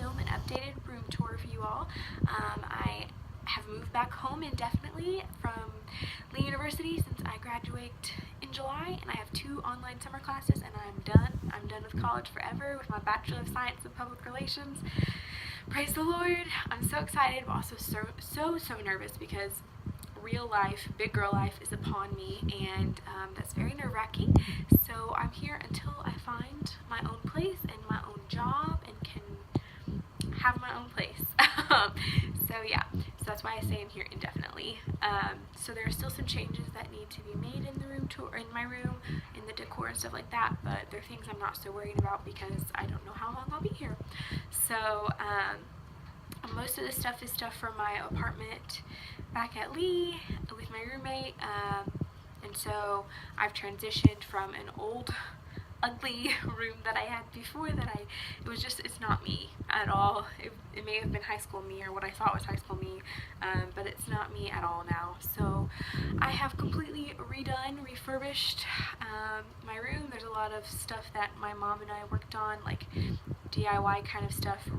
film an updated room tour for you all. I have moved back home indefinitely from Lee University since I graduate in July, and I have 2 online summer classes, and I'm done. I'm done with college forever with my Bachelor of Science in Public Relations. Praise the Lord. I'm so excited, but also so nervous because real life, big girl life is upon me, and that's very nerve-wracking. So I'm here until I find my own place and my own job and can have my own place. So yeah, so that's why I say I'm here indefinitely. So there are still some changes that need to be made in the room tour, in my room, in the decor and stuff like that, but they're things I'm not so worried about because I don't know how long I'll be here. So most of this stuff is stuff from my apartment back at Lee with my roommate, and so I've transitioned from an old ugly room that I had before that it's not me at all. It may have been high school me or what I thought was high school me, but it's not me at all now. So I have completely refurbished my room. There's a lot of stuff that my mom and I worked on, like DIY kind of stuff,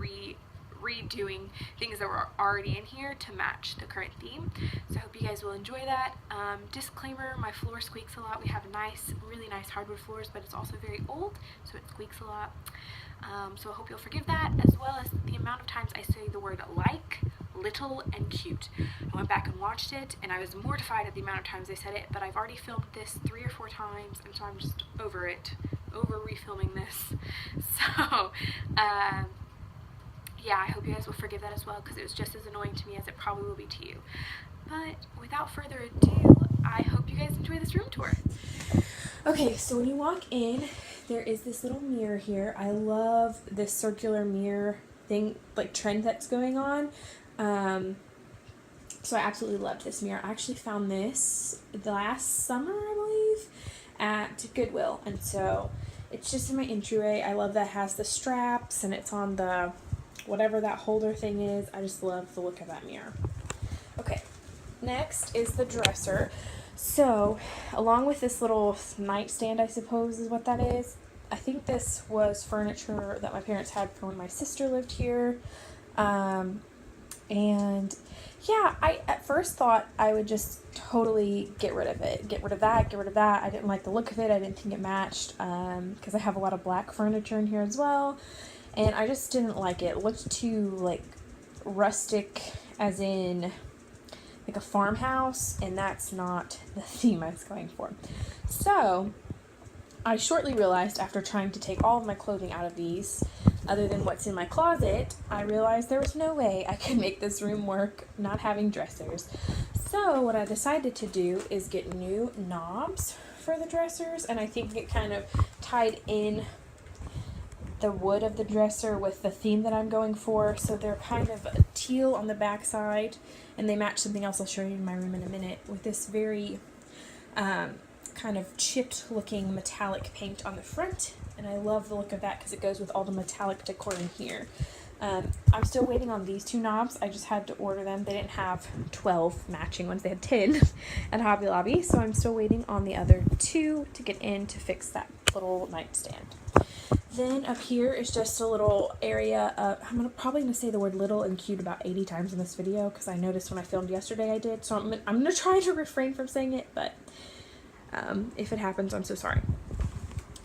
redoing things that were already in here to match the current theme. So I hope you guys will enjoy that. Disclaimer, my floor squeaks a lot. We have really nice hardwood floors, but it's also very old, so it squeaks a lot. So I hope you'll forgive that, as well as the amount of times I say the word like, little, and cute. I went back and watched it, and I was mortified at the amount of times I said it, but I've already filmed this 3 or 4 times, and so I'm just over it, over refilming this. So, yeah, I hope you guys will forgive that as well, because it was just as annoying to me as it probably will be to you. But without further ado, I hope you guys enjoy this room tour. Okay, so when you walk in, there is this little mirror here. I love this circular mirror thing, like trend that's going on. So I absolutely love this mirror. I actually found this last summer, I believe, at Goodwill. And so it's just in my entryway. I love that it has the straps and it's on the whatever that holder thing is. I just love the look of that mirror. Okay, next is the dresser. So along with this little nightstand, I suppose is what that is, I think this was furniture that my parents had from when my sister lived here. And yeah, I at first thought I would just totally get rid of it. Get rid of that. I didn't like the look of it. I didn't think it matched, because I have a lot of black furniture in here as well. And I just didn't like it. It looked too, like, rustic, as in, like a farmhouse, and that's not the theme I was going for. So, I shortly realized, after trying to take all of my clothing out of these, other than what's in my closet, I realized there was no way I could make this room work not having dressers. So, what I decided to do is get new knobs for the dressers, and I think it kind of tied in the wood of the dresser with the theme that I'm going for. So they're kind of teal on the back side, and they match something else I'll show you in my room in a minute, with this very kind of chipped looking metallic paint on the front. And I love the look of that because it goes with all the metallic decor in here. I'm still waiting on these 2 knobs. I just had to order them. They didn't have 12 matching ones. They had 10 at Hobby Lobby. So I'm still waiting on the other 2 to get in to fix that little nightstand. Then up here is just a little area of, I'm probably going to say the word little and cute about 80 times in this video, because I noticed when I filmed yesterday I did. So I'm going to try to refrain from saying it, but if it happens, I'm so sorry.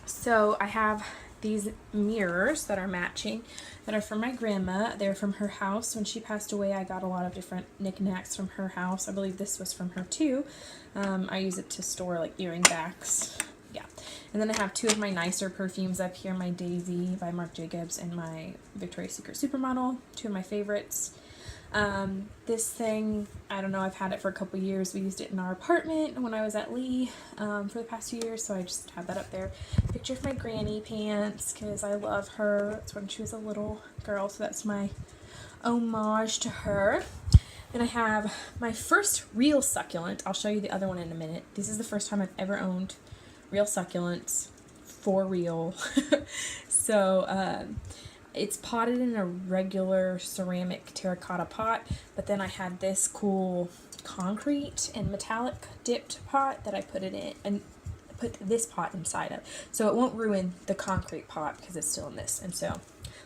So I have these mirrors that are matching, that are from my grandma. They're from her house. When she passed away, I got a lot of different knickknacks from her house. I believe this was from her too. I use it to store like earring backs. Yeah. And then I have 2 of my nicer perfumes up here, my Daisy by Marc Jacobs and my Victoria's Secret Supermodel, 2 of my favorites. This thing, I don't know, I've had it for a couple years. We used it in our apartment when I was at Lee for the past 2 years, so I just have that up there. Picture of my granny pants, because I love her. It's when she was a little girl, so that's my homage to her. Then I have my first real succulent. I'll show you the other one in a minute. This is the first time I've ever owned real succulents for real. So it's potted in a regular ceramic terracotta pot, but then I had this cool concrete and metallic dipped pot that I put it in and put this pot inside of, so it won't ruin the concrete pot because it's still in this. And so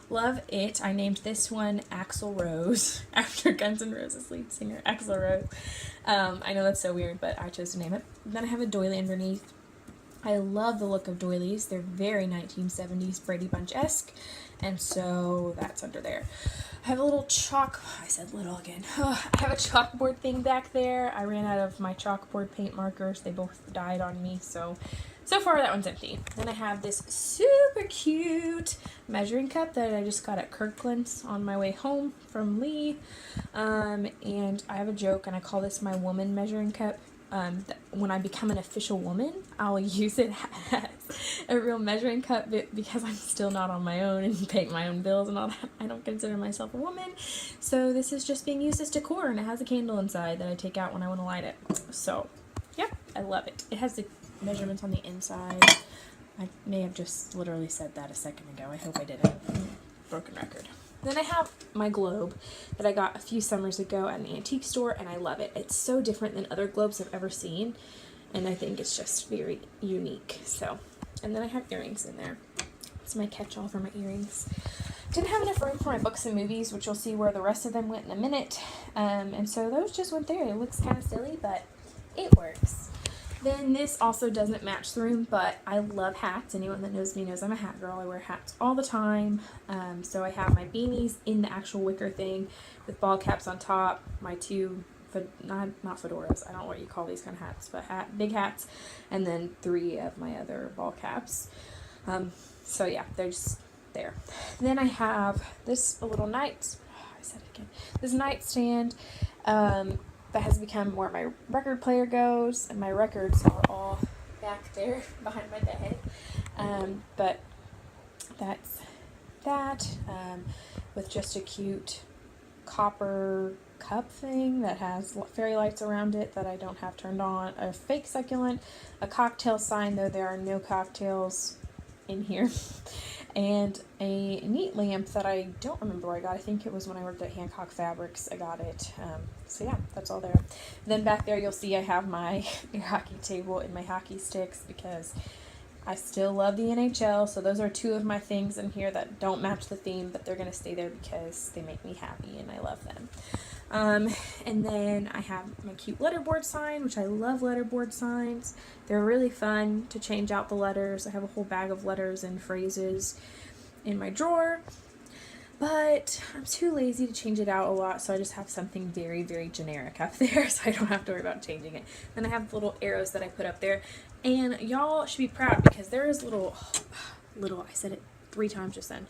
Love it. I named this one Axl Rose after Guns N' Roses lead singer Axl Rose. I know that's so weird, but I chose to name it. Then I have a doily underneath. I love the look of doilies. They're very 1970s Brady Bunch-esque, and so that's under there. I have a little I said little again. I have a chalkboard thing back there. I ran out of my chalkboard paint markers. They both died on me, so far that one's empty. Then I have this super cute measuring cup that I just got at Kirkland's on my way home from Lee. And I have a joke, and I call this my woman measuring cup. When I become an official woman, I'll use it as a real measuring cup because I'm still not on my own and paying my own bills and all that. I don't consider myself a woman. So this is just being used as decor, and it has a candle inside that I take out when I want to light it. So, yeah, I love it. It has the measurements on the inside. I may have just literally said that a second ago. I hope I didn't. Broken record. Then I have my globe that I got a few summers ago at an antique store, and I love it. It's so different than other globes I've ever seen, and I think it's just very unique. So, and then I have earrings in there. It's my catch-all for my earrings. Didn't have enough room for my books and movies, which you'll see where the rest of them went in a minute. And so those just went there. It looks kind of silly, but it works. Then this also doesn't match the room, but I love hats. Anyone that knows me knows I'm a hat girl. I wear hats all the time. So I have my beanies in the actual wicker thing with ball caps on top, my two, not fedoras, I don't know what you call these kind of hats, but big hats, and then 3 of my other ball caps. So yeah, they're just there. Then I have this this nightstand, that has become where my record player goes, and my records are all back there behind my bed. But that's that, with just a cute copper cup thing that has fairy lights around it that I don't have turned on, a fake succulent, a cocktail sign, though there are no cocktails in here, and a neat lamp that I don't remember where I got. I think it was when I worked at Hancock Fabrics. I got it. So yeah, that's all there. Then back there you'll see I have my air hockey table and my hockey sticks because I still love the NHL. So those are 2 of my things in here that don't match the theme, but they're going to stay there because they make me happy and I love them. And then I have my cute letterboard sign, which I love letterboard signs. They're really fun to change out the letters. I have a whole bag of letters and phrases in my drawer, but I'm too lazy to change it out a lot, so I just have something very, very generic up there, so I don't have to worry about changing it. Then I have little arrows that I put up there, and y'all should be proud because there is little, I said it 3 times just then.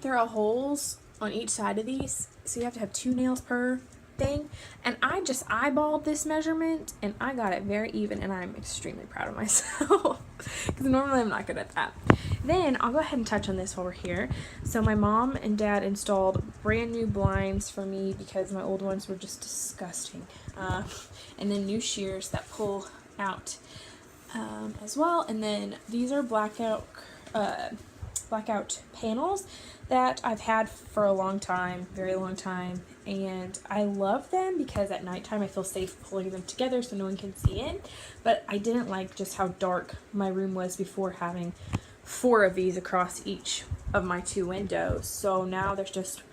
There are holes on each side of these, so you have to have 2 nails per thing, and I just eyeballed this measurement and I got it very even, and I'm extremely proud of myself because normally I'm not good at that. Then I'll go ahead and touch on this while we're here. So my mom and dad installed brand new blinds for me because my old ones were just disgusting, and then new shears that pull out as well, and then these are blackout panels that I've had for a long time, very long time, and I love them because at nighttime I feel safe pulling them together so no one can see in, but I didn't like just how dark my room was before having 4 of these across each of my 2 windows. So now there's just,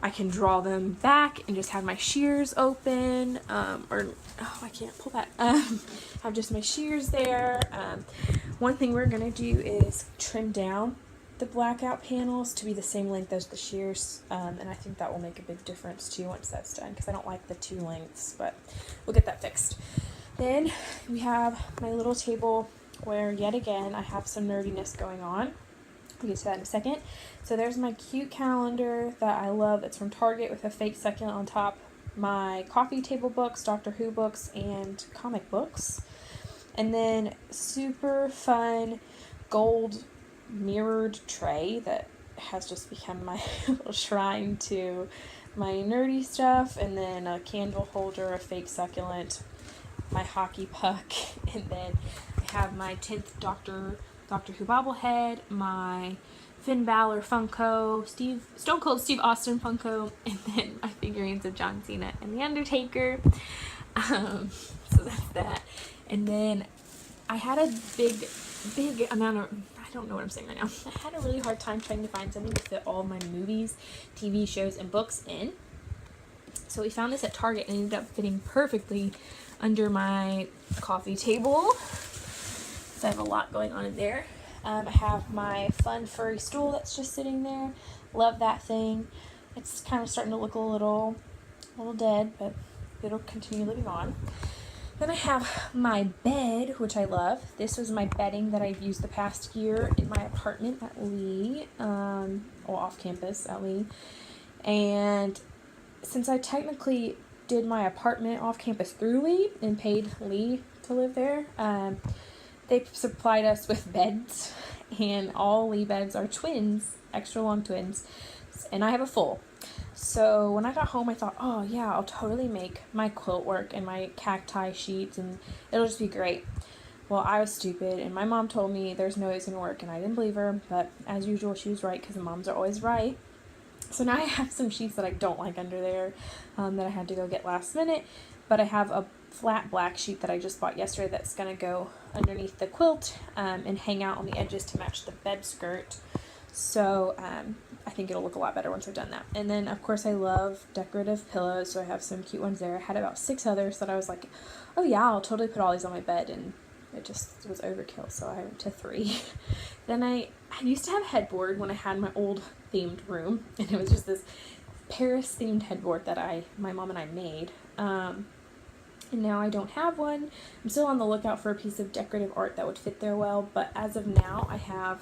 I can draw them back and just have my shears open, I can't pull that, have just my shears there. One thing we're going to do is trim down the blackout panels to be the same length as the shears, and I think that will make a big difference too once that's done, because I don't like the 2 lengths, but we'll get that fixed. Then we have my little table where yet again I have some nerdiness going on. We'll get to that in a second. So there's my cute calendar that I love. It's from Target with a fake succulent on top. My coffee table books, Doctor Who books, and comic books. And then super fun gold mirrored tray that has just become my little shrine to my nerdy stuff. And then a candle holder, a fake succulent, my hockey puck, and then I have my 10th Doctor Who bobblehead, my Finn Balor Funko, Stone Cold Steve Austin Funko, and then my figurines of John Cena and The Undertaker. So that's that. And then I had a big amount of, I don't know what I'm saying right now. I had a really hard time trying to find something to fit all of my movies, TV shows, and books in. So we found this at Target and it ended up fitting perfectly under my coffee table. So I have a lot going on in there. I have my fun furry stool that's just sitting there. Love that thing. It's kind of starting to look a little dead, but it'll continue living on. Then I have my bed, which I love. This was my bedding that I've used the past year in my apartment at Lee, or off campus at Lee. And since I technically did my apartment off campus through Lee and paid Lee to live there, they supplied us with beds, and all Lee beds are twins, extra long twins, and I have a full. So when I got home, I thought, oh yeah, I'll totally make my quilt work and my cacti sheets, and it'll just be great. Well, I was stupid, and my mom told me there's no way it's going to work, and I didn't believe her, but as usual, she was right, because moms are always right. So now I have some sheets that I don't like under there, that I had to go get last minute, but I have a flat black sheet that I just bought yesterday that's going to go underneath the quilt, and hang out on the edges to match the bed skirt. So I think it'll look a lot better once I've done that. And then, of course, I love decorative pillows, so I have some cute ones there. I had about 6 others that I was like, oh yeah, I'll totally put all these on my bed, and it just was overkill, so I went to 3. Then I used to have a headboard when I had my old themed room, and it was just this Paris themed headboard that my mom and I made. And now I don't have one. I'm still on the lookout for a piece of decorative art that would fit there well, but as of now, I have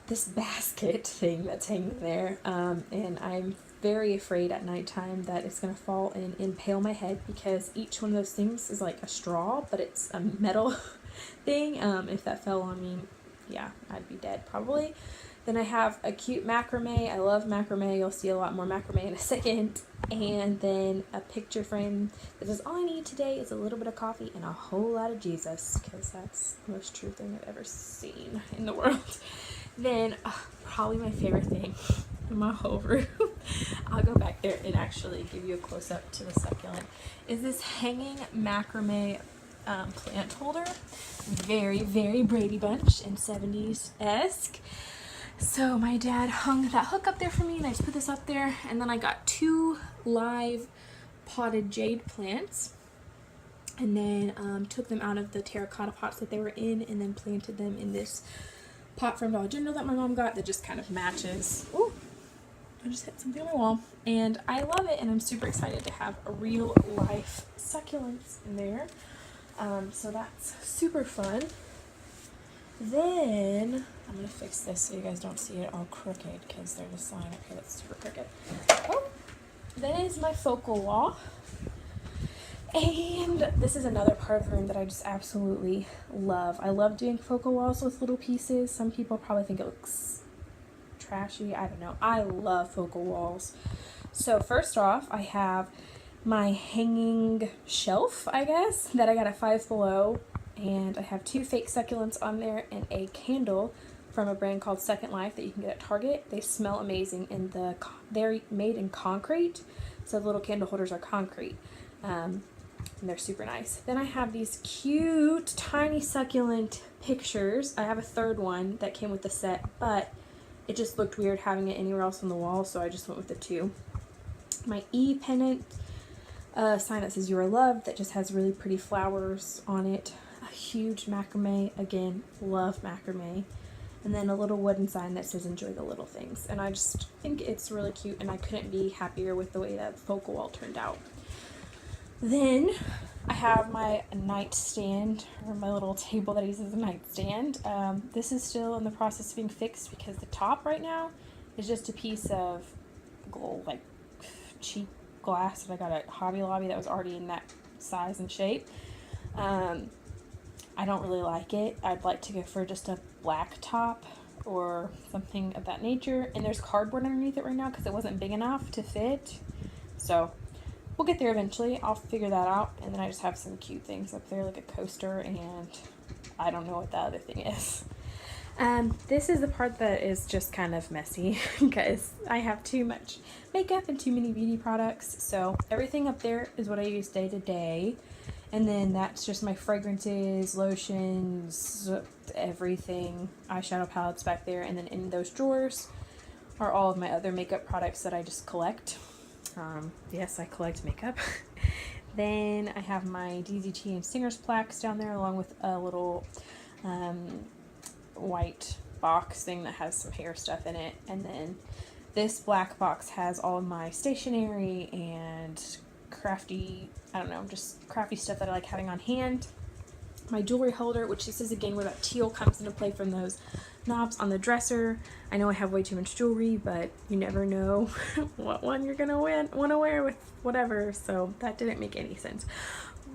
this basket thing that's hanging there, and I'm very afraid at nighttime that it's going to fall and impale my head, because each one of those things is like a straw, but it's a metal thing. If that fell on me, yeah, I'd be dead probably. Then I have a cute macrame. I love macrame. You'll see a lot more macrame in a second. And then a picture frame that says, all I need today is a little bit of coffee and a whole lot of Jesus, because that's the most true thing I've ever seen in the world. Then, probably my favorite thing in my whole room, I'll go back there and actually give you a close-up to the succulent, is this hanging macrame plant holder. Very, very Brady Bunch and 70s-esque. So my dad hung that hook up there for me, and I just put this up there, and then I got 2 live potted jade plants, and then took them out of the terracotta pots that they were in, and then planted them in this pot from Dollar General that my mom got that just kind of matches. Ooh, I just hit something on my wall, and I love it, and I'm super excited to have a real life succulents in there. So that's super fun. Then I'm gonna fix this so you guys don't see it all crooked, because there's a sign up here that's super crooked. Oh, that is my focal wall. And this is another part of the room that I just absolutely love. I love doing focal walls with little pieces. Some people probably think it looks trashy. I don't know. I love focal walls. So first off, I have my hanging shelf, I guess, that I got at Five Below. And I have 2 fake succulents on there and a candle from a brand called Second Life that you can get at Target. They smell amazing, and they're made in concrete. So the little candle holders are concrete. And they're super nice. Then I have these cute tiny succulent pictures. I have a 3rd one that came with the set, but it just looked weird having it anywhere else on the wall, so I just went with the 2. My pennant sign that says you are loved, that just has really pretty flowers on it. A huge macrame, again, love macrame. And then a little wooden sign that says enjoy the little things. And I just think it's really cute, and I couldn't be happier with the way that focal wall turned out. Then I have my nightstand, or my little table that I use as a nightstand. This is still in the process of being fixed, because the top right now is just a piece of like cheap glass that I got at Hobby Lobby that was already in that size and shape. I don't really like it. I'd like to go for just a black top or something of that nature. And there's cardboard underneath it right now because it wasn't big enough to fit. So we'll get there eventually. I'll figure that out. And then I just have some cute things up there, like a coaster, and I don't know what the other thing is. This is the part that is just kind of messy because I have too much makeup and too many beauty products. So everything up there is what I use day to day. And then that's just my fragrances, lotions, everything, eyeshadow palettes back there. And then in those drawers are all of my other makeup products that I just collect. Yes, I collect makeup. Then I have my DZT and Singer's plaques down there, along with a little white box thing that has some hair stuff in it. And then this black box has all of my stationery and crafty, I don't know, just crafty stuff that I like having on hand. My jewelry holder, which this is again where that teal comes into play from those knobs on the dresser. I know I have way too much jewelry, but you never know what one you're gonna want to wear with whatever, so that didn't make any sense.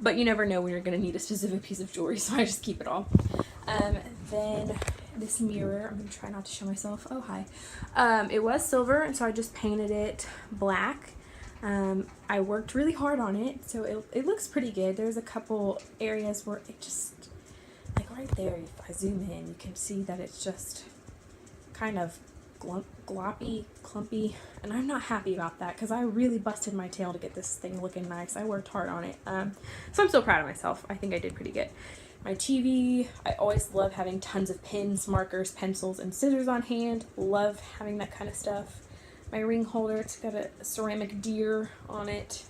But you never know when you're gonna need a specific piece of jewelry, so I just keep it all. Then this mirror, I'm gonna try not to show myself. Oh, hi. It was silver, and so I just painted it black. I worked really hard on it, so it looks pretty good. There's a couple areas where it just, like right there, if I zoom in, you can see that it's just kind of gloppy, clumpy, and I'm not happy about that because I really busted my tail to get this thing looking nice. I worked hard on it, so I'm still proud of myself. I think I did pretty good. My TV, I always love having tons of pens, markers, pencils, and scissors on hand. Love having that kind of stuff. My ring holder, it's got a ceramic deer on it.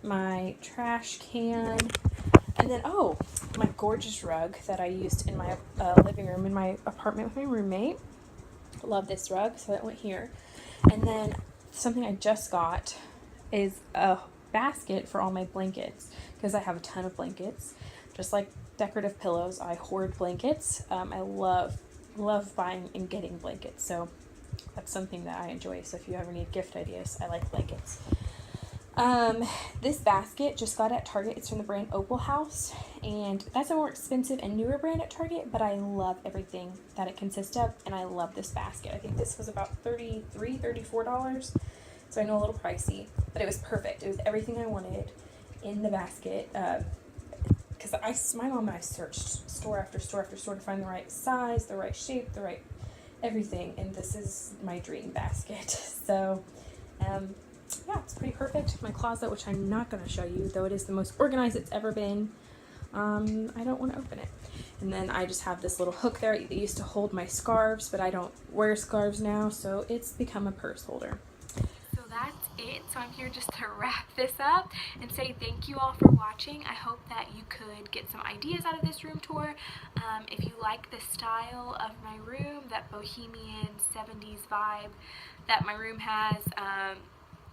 My trash can. And then, oh, my gorgeous rug that I used in my living room in my apartment with my roommate. Love this rug, so that went here. And then something I just got is a basket for all my blankets, because I have a ton of blankets. Just like decorative pillows, I hoard blankets. I love buying and getting blankets, so that's something that I enjoy. So if you ever need gift ideas, I like blankets. This basket just got at Target. It's from the brand Opal House, and that's a more expensive and newer brand at Target, but I love everything that it consists of, and I love this basket. I think this was about $33, $34, so I know a little pricey, but it was perfect. It was everything I wanted in the basket, because my mom and I searched store after store after store to find the right size, the right shape, the right everything, and this is my dream basket. So yeah, it's pretty perfect. My closet, which I'm not going to show you, though it is the most organized it's ever been, I don't want to open it. And then I just have this little hook there. It used to hold my scarves, but I don't wear scarves now, so it's become a purse holder. So that's it. So I'm here just to wrap this up and say thank you all for watching. I hope that you could get some ideas out of this room tour. If you like the style of my room, that Bohemian 70s vibe that my room has,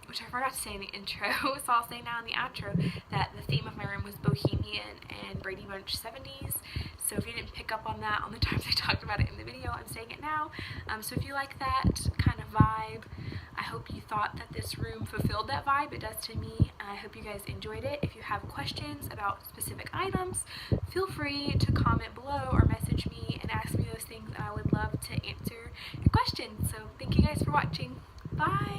which I forgot to say in the intro, so I'll say now in the outro that the theme of my room was Bohemian and Brady Bunch 70s. So if you didn't pick up on that on the times I talked about it in the video, I'm saying it now. So if you like that kind of vibe, I hope you thought that this room fulfilled that vibe. It does to me. I hope you guys enjoyed it. If you have questions about specific items, feel free to comment below or message me and ask me those things, and I would love to answer your questions. So thank you guys for watching. Bye!